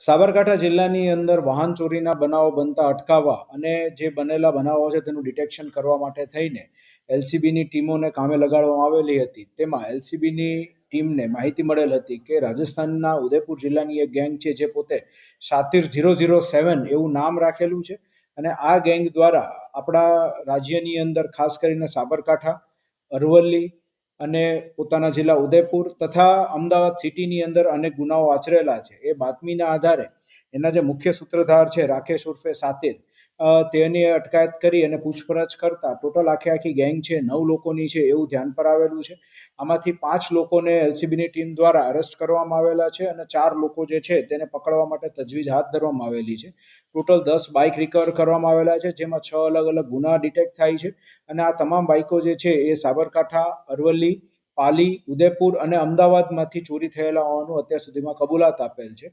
સાબરકાંઠા જિલ્લાની અંદર વાહન ચોરીના બનાવો બનતા અટકાવવા અને જે બનેલા બનાવો છે તેનું ડિટેક્શન કરવા માટે થઈને એલસીબીની ટીમોને કામે લગાડવામાં આવેલી હતી. તેમાં એલસીબીની ટીમને માહિતી મળેલ હતી કે રાજસ્થાનના ઉદયપુર જિલ્લાની એક ગેંગ છે જે પોતે શાતિર 007 એવું નામ રાખેલું છે અને આ ગેંગ દ્વારા આપણા રાજ્યની અંદર ખાસ કરીને સાબરકાંઠા, અરવલ્લી અને પોતાના જિલ્લા ઉદયપુર તથા અમદાવાદ સિટીની અંદર અનેક ગુનાઓ આચરેલા છે. એ બાતમીના આધારે એના જે મુખ્ય સૂત્રધાર છે રાકેશ ઉર્ફે સાતિર, તેની અટકાયત કરી અને પૂછપરછ કરતા ટોટલ આખી ગેંગ છે 9 લોકોની છે એવું ધ્યાન પર આવેલું છે. આમાંથી 5 લોકોને એલસીબીની ટીમ દ્વારા અરેસ્ટ કરવામાં આવેલા છે અને 4 લોકો જે છે તેને પકડવા માટે તજવીજ હાથ ધરવામાં આવેલી છે. ટોટલ 10 બાઇક રિકવર કરવામાં આવેલા છે, જેમાં 6 અલગ અલગ ગુના ડિટેક્ટ થાય છે અને આ તમામ બાઇકો જે છે એ સાબરકાંઠા, અરવલ્લી, પાલી, ઉદયપુર અને અમદાવાદમાંથી ચોરી થયેલા હોવાનું અત્યાર સુધીમાં કબૂલાત આપેલ છે.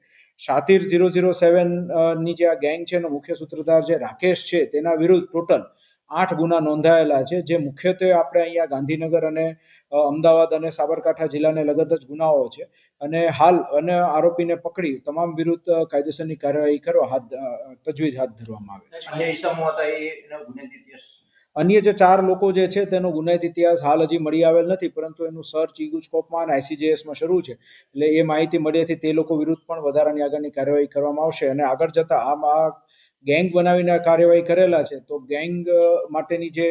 શાતિર 007 ની જે આ ગેંગ છે એનો મુખ્ય સૂત્રધાર જે રાકેશ છે તેના વિરુદ્ધ ટોટલ 8 ગુના નોંધાયેલા છે, જે મુખ્યત્વે આપણે અહીંયા ગાંધીનગર અને અમદાવાદ અને સાબરકાંઠા જિલ્લાને લગત જ ગુનાઓ છે અને હાલ અને આરોપીને પકડી તમામ વિરુદ્ધ કાયદેસરની કાર્યવાહી કરવા તજવીજ હાથ ધરવામાં આવે છે. અન્ય જે 4 લોકો જે છે તેનો ગુનાહિત ઇતિહાસ હાલ હજી મળી આવેલ નથી, પરંતુ એનું સર્ચ ઈગુસ્કોપમાં અને આઈસીજેએસમાં શરૂ છે, એટલે એ માહિતી મળ્યાથી તે લોકો વિરુદ્ધ પણ વધારાની આગળની કાર્યવાહી કરવામાં આવશે અને આગળ જતા આ ગેંગ બનાવીને કાર્યવાહી કરેલા છે તો ગેંગ માટેની જે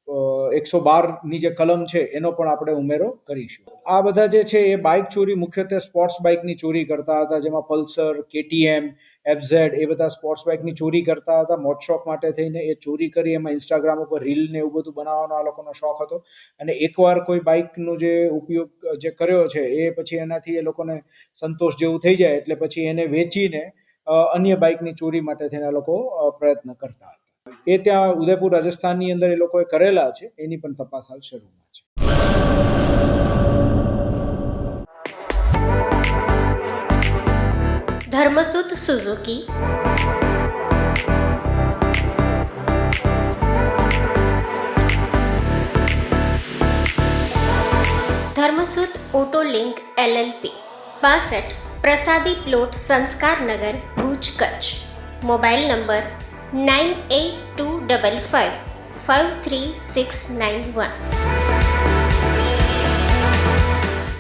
112ની જે કલમ છે એનો પણ આપણે ઉમેરો કરીશું. આ બધા જે છે એ બાઇક ચોરી મુખ્યત્વે સ્પોર્ટ્સ બાઇકની ચોરી કરતા હતા, જેમાં પલ્સર, કેટીએમ, એફઝેડ એ બધા સ્પોર્ટ્સ બાઇકની ચોરી કરતા હતા. મોટશોખ માટે થઈને એ ચોરી કરી એમાં ઇન્સ્ટાગ્રામ ઉપર રીલ ને એવું બધું બનાવવાનો આ લોકોનો શોખ હતો અને એકવાર કોઈ બાઇકનો જે ઉપયોગ જે કર્યો છે એ પછી એનાથી એ લોકોને સંતોષ જેવું થઈ જાય એટલે પછી એને વેચીને અન્ય બાઇકની ચોરી માટે થઈને આ લોકો પ્રયત્ન કરતા હતા. એ ત્યાં ઉદયપુર રાજસ્થાનની અંદર એ લોકોએ કરેલા છે, એની પણ તપાસ હાલ શરૂમાં છે. Dharmasut Suzuki, Dharmasut auto link LLP 62 પ્રસાદી પ્લોટ, સંસ્કાર નગર, ભુજ, કચ્છ. Mobile number 9825553691.